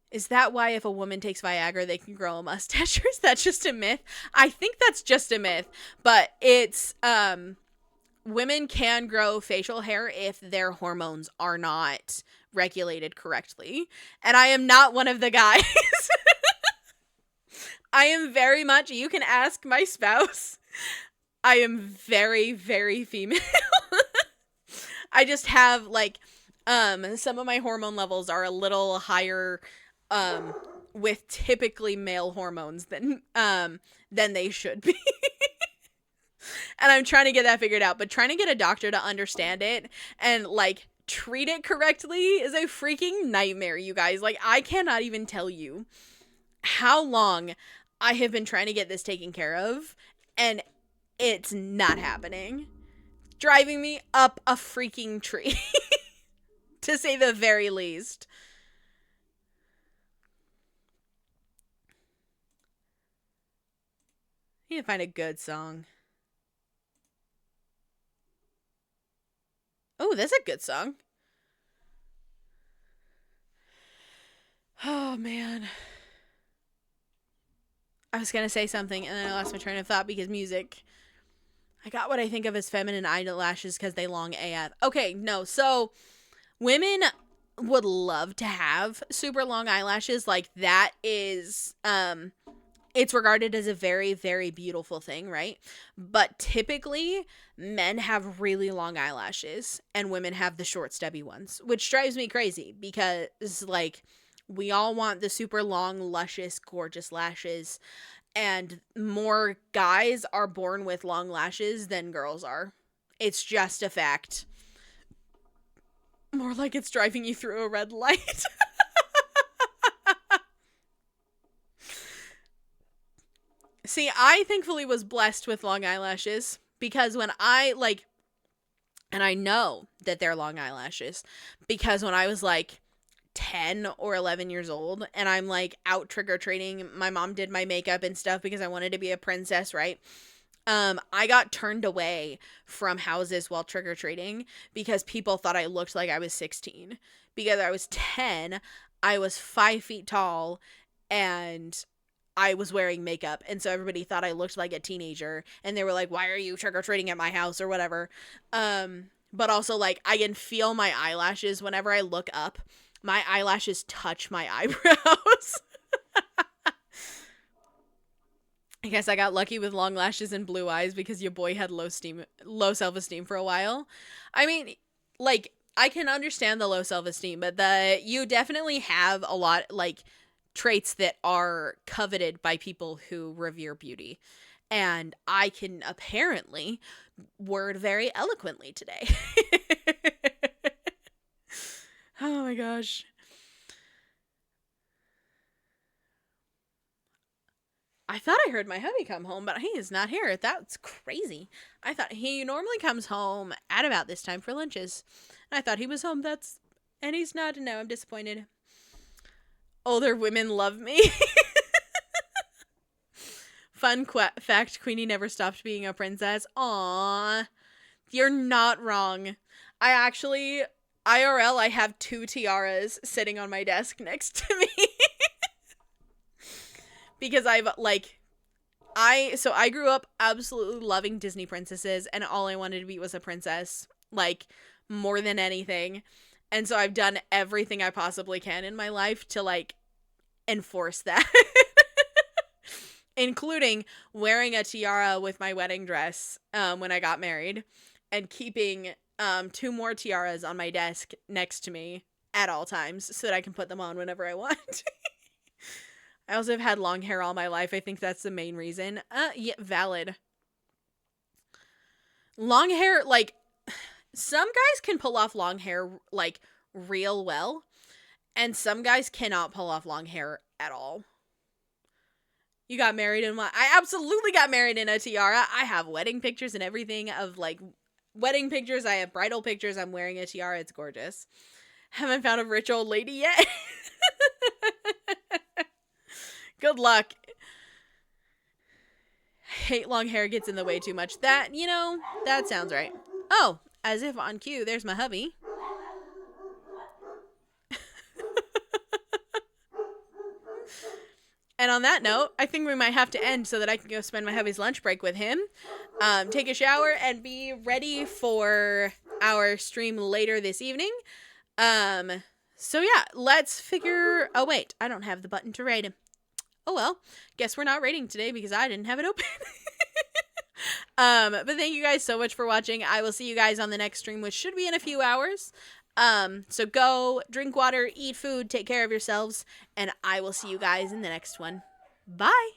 Is that why if a woman takes Viagra, they can grow a mustache? Or is that just a myth? I think that's just a myth. But it's, women can grow facial hair if their hormones are not regulated correctly. And I am not one of the guys. I am very much, you can ask my spouse, I am very, very female. I just have, like, some of my hormone levels are a little higher, with typically male hormones than they should be. And I'm trying to get that figured out, but trying to get a doctor to understand it and, like, treat it correctly is a freaking nightmare, you guys. Like, I cannot even tell you how long I have been trying to get this taken care of, and it's not happening. Driving me up a freaking tree, to say the very least. I need to find a good song. Oh, that's a good song. Oh, man. I was going to say something, and then I lost my train of thought because music. I got what I think of as feminine eyelashes because they long AF. Okay, no. So, women would love to have super long eyelashes. Like, that is, it's regarded as a very, very beautiful thing, right? But typically, men have really long eyelashes and women have the short, stubby ones, which drives me crazy because, like, we all want the super long, luscious, gorgeous lashes, and more guys are born with long lashes than girls are. It's just a fact. More like it's driving you through a red light. See, I thankfully was blessed with long eyelashes because when I, like, and I know that they're long eyelashes because when I was like 10 or 11 years old and I'm like out trick-or-treating, my mom did my makeup and stuff because I wanted to be a princess, right? I got turned away from houses while trick-or-treating because people thought I looked like I was 16. Because I was 10, I was 5 feet tall, and I was wearing makeup, and so everybody thought I looked like a teenager, and they were like, why are you trick-or-treating at my house, or whatever. But also, like, I can feel my eyelashes whenever I look up. My eyelashes touch my eyebrows. I guess I got lucky with long lashes and blue eyes because your boy had low self-esteem for a while. I mean, like, I can understand the low self-esteem, but you definitely have a lot, like, traits that are coveted by people who revere beauty. And I can apparently word very eloquently today. Oh my gosh. I thought I heard my hubby come home, but he is not here. That's crazy. I thought he normally comes home at about this time for lunches. I thought he was home. And he's not. No, I'm disappointed. Older women love me. Fun fact, Queenie never stopped being a princess. Aww. You're not wrong. IRL, I have 2 tiaras sitting on my desk next to me. Because I grew up absolutely loving Disney princesses, and all I wanted to be was a princess, like, more than anything. And so I've done everything I possibly can in my life to, like, enforce that. Including wearing a tiara with my wedding dress when I got married, and keeping 2 more tiaras on my desk next to me at all times so that I can put them on whenever I want. I also have had long hair all my life. I think that's the main reason. Yeah, valid. Long hair, like, some guys can pull off long hair, like, real well, and some guys cannot pull off long hair at all. You got married in what? I absolutely got married in a tiara. I have wedding pictures and everything of, like, wedding pictures. I have bridal pictures. I'm wearing a tiara. It's gorgeous. Haven't found a rich old lady yet. Good luck. Hate long hair gets in the way too much. That sounds right. Oh, as if on cue, there's my hubby. And on that note, I think we might have to end so that I can go spend my hubby's lunch break with him, take a shower, and be ready for our stream later this evening. So yeah, let's figure... Oh, wait, I don't have the button to rate him. Oh well, guess we're not rating today because I didn't have it open. But thank you guys so much for watching. I will see you guys on the next stream, which should be in a few hours. So go drink water, eat food, take care of yourselves, and I will see you guys in the next one. Bye.